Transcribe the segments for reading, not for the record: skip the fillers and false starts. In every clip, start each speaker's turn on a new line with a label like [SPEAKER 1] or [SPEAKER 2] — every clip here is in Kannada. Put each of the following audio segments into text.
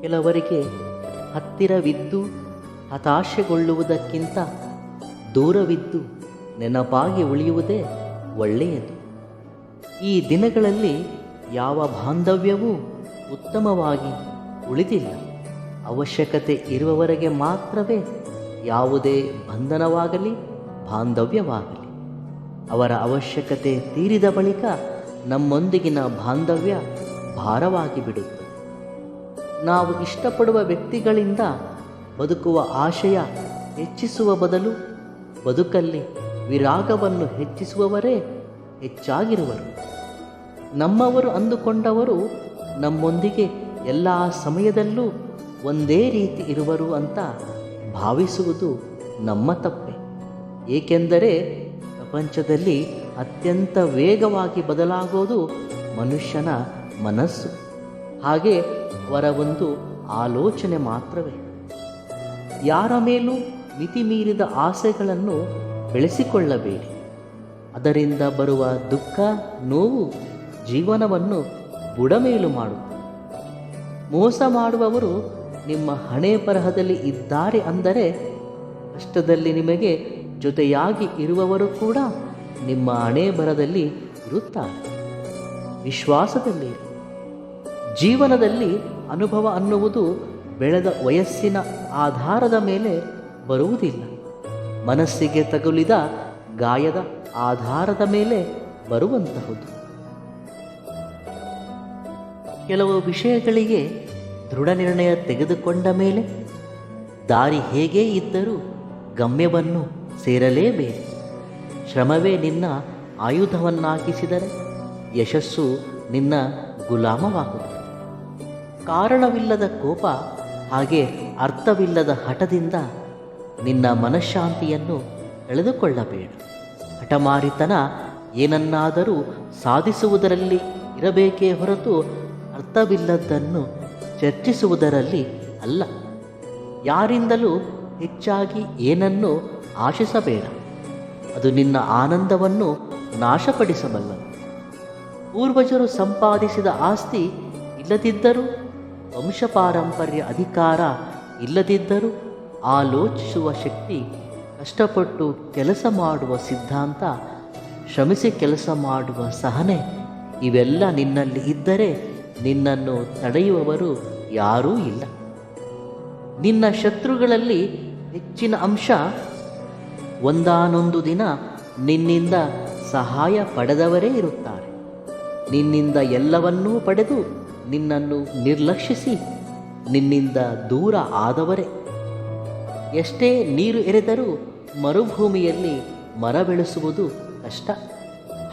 [SPEAKER 1] ಕೆಲವರಿಗೆ ಹತ್ತಿರವಿದ್ದು ಹತಾಶೆಗೊಳ್ಳುವುದಕ್ಕಿಂತ ದೂರವಿದ್ದು ನೆನಪಾಗಿ ಉಳಿಯುವುದೇ ಒಳ್ಳೆಯದು. ಈ ದಿನಗಳಲ್ಲಿ ಯಾವ ಬಾಂಧವ್ಯವೂ ಉತ್ತಮವಾಗಿ ಉಳಿದಿಲ್ಲ. ಅವಶ್ಯಕತೆ ಇರುವವರೆಗೆ ಮಾತ್ರವೇ ಯಾವುದೇ ಬಂಧನವಾಗಲಿ ಬಾಂಧವ್ಯವಾಗಲಿ. ಅವರ ಅವಶ್ಯಕತೆ ತೀರಿದ ಬಳಿಕ ನಮ್ಮೊಂದಿಗಿನ ಬಾಂಧವ್ಯ ಭಾರವಾಗಿ ಬಿಡುತ್ತದೆ. ನಾವು ಇಷ್ಟಪಡುವ ವ್ಯಕ್ತಿಗಳಿಂದ ಬದುಕುವ ಆಶಯ ಹೆಚ್ಚಿಸುವ ಬದಲು ಬದುಕಲ್ಲಿ ವಿರಾಗವನ್ನು ಹೆಚ್ಚಿಸುವವರೇ ಹೆಚ್ಚಾಗಿರುವರು. ನಮ್ಮವರು ಅಂದುಕೊಂಡವರು ನಮ್ಮೊಂದಿಗೆ ಎಲ್ಲ ಸಮಯದಲ್ಲೂ ಒಂದೇ ರೀತಿ ಇರುವರು ಅಂತ ಭಾವಿಸುವುದು ನಮ್ಮ ತಪ್ಪೆ. ಏಕೆಂದರೆ ಪ್ರಪಂಚದಲ್ಲಿ ಅತ್ಯಂತ ವೇಗವಾಗಿ ಬದಲಾಗೋದು ಮನುಷ್ಯನ ಮನಸ್ಸು, ಹಾಗೆ ಅವರ ಒಂದು ಆಲೋಚನೆ ಮಾತ್ರವೇ. ಯಾರ ಮೇಲೂ ಮಿತಿಮೀರಿದ ಆಸೆಗಳನ್ನು ಬೆಳೆಸಿಕೊಳ್ಳಬೇಡಿ. ಅದರಿಂದ ಬರುವ ದುಃಖ, ನೋವು ಜೀವನವನ್ನು ಬುಡಮೇಲು ಮಾಡುತ್ತದೆ. ಮೋಸ ಮಾಡುವವರು ನಿಮ್ಮ ಹಣೆ ಬರಹದಲ್ಲಿ ಇದ್ದಾರೆ ಅಂದರೆ ಕಷ್ಟದಲ್ಲಿ ನಿಮಗೆ ಜೊತೆಯಾಗಿ ಇರುವವರು ಕೂಡ ನಿಮ್ಮ ಹಣೆ ಬರಹದಲ್ಲಿ ಇರುತ್ತಾರೆ. ವಿಶ್ವಾಸದಲ್ಲಿ ಜೀವನದಲ್ಲಿ ಅನುಭವ ಅನ್ನುವುದು ಬೆಳೆದ ವಯಸ್ಸಿನ ಆಧಾರದ ಮೇಲೆ ಬರುವುದಿಲ್ಲ. ಮನಸ್ಸಿಗೆ ತಗುಲಿದ ಗಾಯದ ಆಧಾರದ ಮೇಲೆ ಬರುವಂತಹುದು. ಕೆಲವು ವಿಷಯಗಳಿಗೆ ದೃಢ ನಿರ್ಣಯ ತೆಗೆದುಕೊಂಡ ಮೇಲೆ ದಾರಿ ಹೇಗೇ ಇದ್ದರೂ ಗಮ್ಯವನ್ನು ಸೇರಲೇಬೇಕು. ಶ್ರಮವೇ ನಿನ್ನ ಆಯುಧವನ್ನಾಗಿಸಿದರೆ ಯಶಸ್ಸು ನಿನ್ನ ಗುಲಾಮವಾಗುತ್ತದೆ. ಕಾರಣವಿಲ್ಲದ ಕೋಪ ಹಾಗೆ ಅರ್ಥವಿಲ್ಲದ ಹಠದಿಂದ ನಿನ್ನ ಮನಃಶಾಂತಿಯನ್ನು ಕಳೆದುಕೊಳ್ಳಬೇಡ. ಹಠಮಾರಿತನ ಏನನ್ನಾದರೂ ಸಾಧಿಸುವುದರಲ್ಲಿ ಇರಬೇಕೇ ಹೊರತು ಅರ್ಥವಿಲ್ಲದನ್ನು ಚರ್ಚಿಸುವುದರಲ್ಲಿ ಅಲ್ಲ. ಯಾರಿಂದಲೂ ಹೆಚ್ಚಾಗಿ ಏನನ್ನು ಆಶಿಸಬೇಡ. ಅದು ನಿನ್ನ ಆನಂದವನ್ನು ನಾಶಪಡಿಸಬಲ್ಲದು. ಪೂರ್ವಜರು ಸಂಪಾದಿಸಿದ ಆಸ್ತಿ ಇಲ್ಲದಿದ್ದರೂ, ವಂಶಪಾರಂಪರ್ಯ ಅಧಿಕಾರ ಇಲ್ಲದಿದ್ದರೂ, ಆಲೋಚಿಸುವ ಶಕ್ತಿ, ಕಷ್ಟಪಟ್ಟು ಕೆಲಸ ಮಾಡುವ ಸಿದ್ಧಾಂತ, ಶ್ರಮಿಸಿ ಕೆಲಸ ಮಾಡುವ ಸಹನೆ ಇವೆಲ್ಲ ನಿನ್ನಲ್ಲಿ ಇದ್ದರೆ ನಿನ್ನನ್ನು ತಡೆಯುವವರು ಯಾರೂ ಇಲ್ಲ. ನಿನ್ನ ಶತ್ರುಗಳಲ್ಲಿ ಹೆಚ್ಚಿನ ಅಂಶ ಒಂದಾನೊಂದು ದಿನ ನಿನ್ನಿಂದ ಸಹಾಯ ಪಡೆದವರೇ ಇರುತ್ತಾರೆ. ನಿನ್ನಿಂದ ಎಲ್ಲವನ್ನೂ ಪಡೆದು ನಿನ್ನನ್ನು ನಿರ್ಲಕ್ಷಿಸಿ ನಿನ್ನಿಂದ ದೂರ ಆದವರೇ. ಎಷ್ಟೇ ನೀರು ಎರೆದರೂ ಮರುಭೂಮಿಯಲ್ಲಿ ಮರ ಬೆಳೆಸುವುದು ಕಷ್ಟ.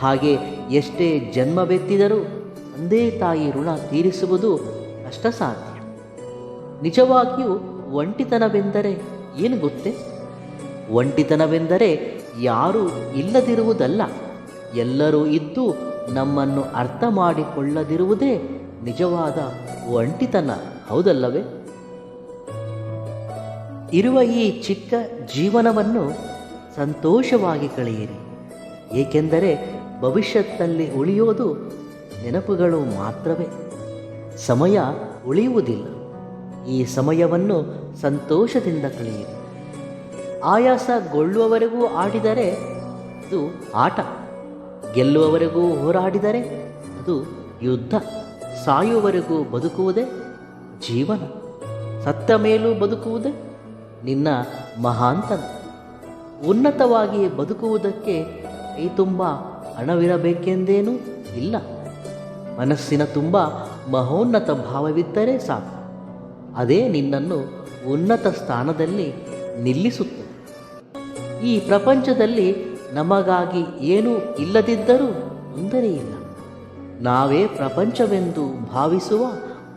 [SPEAKER 1] ಹಾಗೆ ಎಷ್ಟೇ ಜನ್ಮವೆತ್ತಿದರೂ ತಂದೆ ತಾಯಿ ಋಣ ತೀರಿಸುವುದು ಕಷ್ಟ ಸಾಧ್ಯ. ನಿಜವಾಗಿಯೂ ಒಂಟಿತನವೆಂದರೆ ಏನು ಗೊತ್ತೇ? ಒಂಟಿತನವೆಂದರೆ ಯಾರೂ ಇಲ್ಲದಿರುವುದಲ್ಲ, ಎಲ್ಲರೂ ಇದ್ದು ನಮ್ಮನ್ನು ಅರ್ಥ ಮಾಡಿಕೊಳ್ಳದಿರುವುದೇ ನಿಜವಾದ ಒಂಟಿತನ, ಹೌದಲ್ಲವೇ? ಇರುವ ಈ ಚಿಕ್ಕ ಜೀವನವನ್ನು ಸಂತೋಷವಾಗಿ ಕಳೆಯಿರಿ. ಏಕೆಂದರೆ ಭವಿಷ್ಯದಲ್ಲಿ ಉಳಿಯೋದು ನೆನಪುಗಳು ಮಾತ್ರವೇ. ಸಮಯ ಉಳಿಯುವುದಿಲ್ಲ. ಈ ಸಮಯವನ್ನು ಸಂತೋಷದಿಂದ ಕಳೆಯಿರಿ. ಆಯಾಸಗೊಳ್ಳುವವರೆಗೂ ಆಡಿದರೆ ಅದು ಆಟ, ಗೆಲ್ಲುವವರೆಗೂ ಹೋರಾಡಿದರೆ ಅದು ಯುದ್ಧ. ಸಾಯುವವರೆಗೂ ಬದುಕುವುದೇ ಜೀವನ. ಸತ್ತ ಮೇಲೂ ಬದುಕುವುದೇ ನಿನ್ನ ಮಹಾಂತನ. ಉನ್ನತವಾಗಿ ಬದುಕುವುದಕ್ಕೆ ಕೈ ತುಂಬ ಹಣವಿರಬೇಕೆಂದೇನೂ ಇಲ್ಲ. ಮನಸ್ಸಿನ ತುಂಬ ಮಹೋನ್ನತ ಭಾವವಿದ್ದರೆ ಸಾಕು. ಅದೇ ನಿನ್ನನ್ನು ಉನ್ನತ ಸ್ಥಾನದಲ್ಲಿ ನಿಲ್ಲಿಸುತ್ತದೆ. ಈ ಪ್ರಪಂಚದಲ್ಲಿ ನಮಗಾಗಿ ಏನೂ ಇಲ್ಲದಿದ್ದರೂ ತೊಂದರೆಯಿಲ್ಲ. ನಾವೇ ಪ್ರಪಂಚವೆಂದು ಭಾವಿಸುವ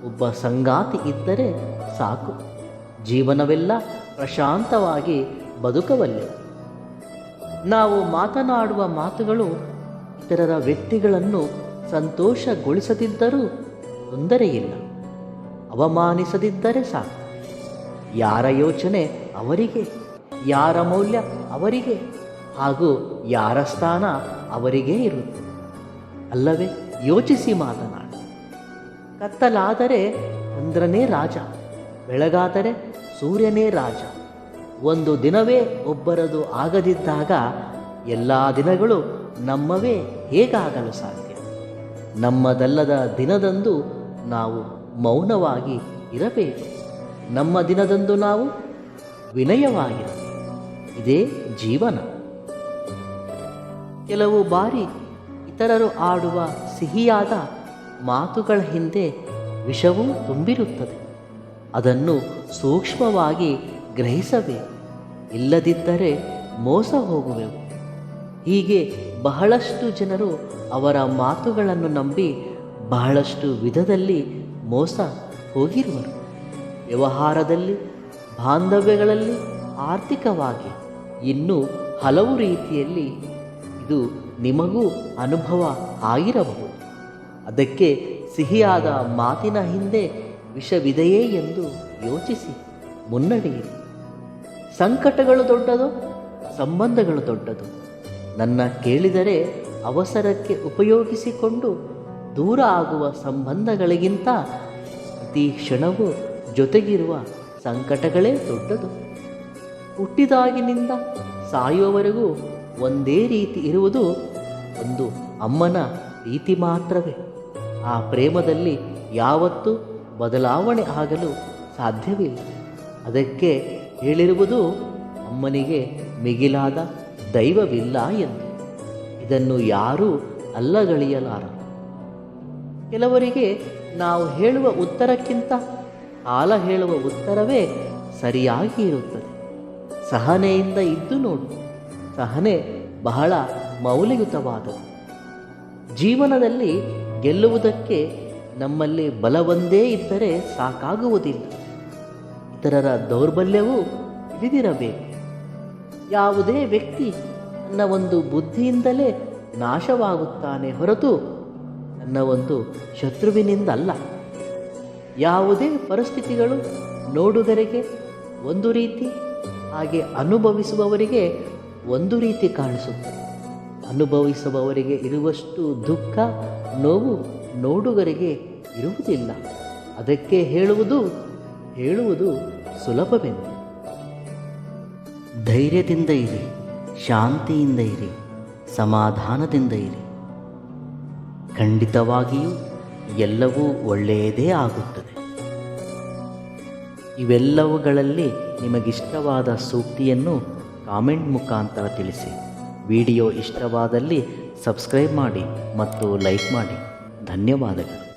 [SPEAKER 1] ಒಬ್ಬ ಸಂಗಾತಿ ಇದ್ದರೆ ಸಾಕು. ಜೀವನವೆಲ್ಲ ಪ್ರಶಾಂತವಾಗಿ ಬದುಕಬಲ್ಲೆ. ನಾವು ಮಾತನಾಡುವ ಮಾತುಗಳು ಇತರರ ವ್ಯಕ್ತಿಗಳನ್ನು ಸಂತೋಷಗೊಳಿಸದಿದ್ದರೂ ತೊಂದರೆಯಿಲ್ಲ. ಅವಮಾನಿಸದಿದ್ದರೆ ಸಾಕು. ಯಾರ ಯೋಚನೆ ಅವರಿಗೆ, ಯಾರ ಮೌಲ್ಯ ಅವರಿಗೆ, ಹಾಗೂ ಯಾರ ಸ್ಥಾನ ಅವರಿಗೇ ಇರುತ್ತೆ ಅಲ್ಲವೇ? ಯೋಚಿಸಿ ಮಾತನಾಡಿ. ಕತ್ತಲಾದರೆ ಚಂದ್ರನೇ ರಾಜ. ಬೆಳಗಾದರೆ ಸೂರ್ಯನೇ ರಾಜ. ಒಂದು ದಿನವೇ ಒಬ್ಬರದು ಆಗದಿದ್ದಾಗ ಎಲ್ಲ ದಿನಗಳು ನಮ್ಮವೇ ಹೇಗಾಗಲು ಸಾಧ್ಯ? ನಮ್ಮದಲ್ಲದ ದಿನದಂದು ನಾವು ಮೌನವಾಗಿ ಇರಬೇಕು. ನಮ್ಮ ದಿನದಂದು ನಾವು ವಿನಯವಾಗಿರಬೇಕು. ಇದೇ ಜೀವನ. ಕೆಲವು ಬಾರಿ ಇತರರು ಆಡುವ ಸಿಹಿಯಾದ ಮಾತುಗಳ ಹಿಂದೆ ವಿಷವೂ ತುಂಬಿರುತ್ತದೆ. ಅದನ್ನು ಸೂಕ್ಷ್ಮವಾಗಿ ಗ್ರಹಿಸಬೇಕು. ಇಲ್ಲದಿದ್ದರೆ ಮೋಸ ಹೋಗುವೆವು. ಹೀಗೆ ಬಹಳಷ್ಟು ಜನರು ಅವರ ಮಾತುಗಳನ್ನು ನಂಬಿ ಬಹಳಷ್ಟು ವಿಧದಲ್ಲಿ ಮೋಸ ಹೋಗಿರುವರು. ವ್ಯವಹಾರದಲ್ಲಿ, ಬಾಂಧವ್ಯಗಳಲ್ಲಿ, ಆರ್ಥಿಕವಾಗಿ, ಇನ್ನೂ ಹಲವು ರೀತಿಯಲ್ಲಿ ಇದು ನಿಮಗೂ ಅನುಭವ ಆಗಿರಬಹುದು. ಅದಕ್ಕೆ ಸಿಹಿಯಾದ ಮಾತಿನ ಹಿಂದೆ ವಿಷವಿದೆಯೇ ಎಂದು ಯೋಚಿಸಿ ಮುನ್ನಡೆಯಿರಿ. ಸಂಕಟಗಳು ದೊಡ್ಡದು, ಸಂಬಂಧಗಳು ದೊಡ್ಡದು. ನನ್ನ ಕೇಳಿದರೆ ಅವಸರಕ್ಕೆ ಉಪಯೋಗಿಸಿಕೊಂಡು ದೂರ ಆಗುವ ಸಂಬಂಧಗಳಿಗಿಂತ ಪ್ರತಿ ಕ್ಷಣವೂ ಜೊತೆಗಿರುವ ಸಂಕಟಗಳೇ ದೊಡ್ಡದು. ಹುಟ್ಟಿದಾಗಿನಿಂದ ಸಾಯುವವರೆಗೂ ಒಂದೇ ರೀತಿ ಇರುವುದು ಒಂದು ಅಮ್ಮನ ಪ್ರೀತಿ ಮಾತ್ರವೇ. ಆ ಪ್ರೇಮದಲ್ಲಿ ಯಾವತ್ತೂ ಬದಲಾವಣೆ ಆಗಲು ಸಾಧ್ಯವಿಲ್ಲ. ಅದಕ್ಕೆ ಹೇಳಿರುವುದು ಅಮ್ಮನಿಗೆ ಮಿಗಿಲಾದ ದೈವವಿಲ್ಲ ಎಂದು. ಇದನ್ನು ಯಾರೂ ಅಲ್ಲಗಳೆಯಲಾರ. ಕೆಲವರಿಗೆ ನಾವು ಹೇಳುವ ಉತ್ತರಕ್ಕಿಂತ ಕಾಲ ಹೇಳುವ ಉತ್ತರವೇ ಸರಿಯಾಗಿ ಇರುತ್ತದೆ. ಸಹನೆಯಿಂದ ಇದ್ದು ನೋಡು. ಸಹನೆ ಬಹಳ ಮೌಲ್ಯಯುತವಾದದ್ದು. ಜೀವನದಲ್ಲಿ ಗೆಲ್ಲುವುದಕ್ಕೆ ನಮ್ಮಲ್ಲಿ ಬಲವೊಂದೇ ಇದ್ದರೆ ಸಾಕಾಗುವುದಿಲ್ಲ. ಇತರರ ದೌರ್ಬಲ್ಯವೂ ತಿಳಿದಿರಬೇಕು. ಯಾವುದೇ ವ್ಯಕ್ತಿ ತನ್ನ ಒಂದು ಬುದ್ಧಿಯಿಂದಲೇ ನಾಶವಾಗುತ್ತಾನೆ ಹೊರತು ನನ್ನ ಒಂದು ಶತ್ರುವಿನಿಂದಲ್ಲ. ಯಾವುದೇ ಪರಿಸ್ಥಿತಿಗಳು ನೋಡುಗರಿಗೆ ಒಂದು ರೀತಿ, ಹಾಗೆ ಅನುಭವಿಸುವವರಿಗೆ ಒಂದು ರೀತಿ ಕಾಣಿಸುತ್ತದೆ. ಅನುಭವಿಸುವವರಿಗೆ ಇರುವಷ್ಟು ದುಃಖ, ನೋವು ನೋಡುಗರಿಗೆ ಇರುವುದಿಲ್ಲ. ಅದಕ್ಕೆ ಹೇಳುವುದು ಸುಲಭವೆಂದು. ಧೈರ್ಯದಿಂದ ಇರಿ, ಶಾಂತಿಯಿಂದ ಇರಿ, ಸಮಾಧಾನದಿಂದ ಇರಿ. ಖಂಡಿತವಾಗಿಯೂ ಎಲ್ಲವೂ ಒಳ್ಳೆಯದೇ ಆಗುತ್ತದೆ. ಇವೆಲ್ಲವುಗಳಲ್ಲಿ ನಿಮಗಿಷ್ಟವಾದ ಸೂಕ್ತಿಯನ್ನು ಕಾಮೆಂಟ್ ಮುಖಾಂತರ ತಿಳಿಸಿ. ವಿಡಿಯೋ ಇಷ್ಟವಾದಲ್ಲಿ ಸಬ್ಸ್ಕ್ರೈಬ್ ಮಾಡಿ ಮತ್ತು ಲೈಕ್ ಮಾಡಿ. ಧನ್ಯವಾದಗಳು.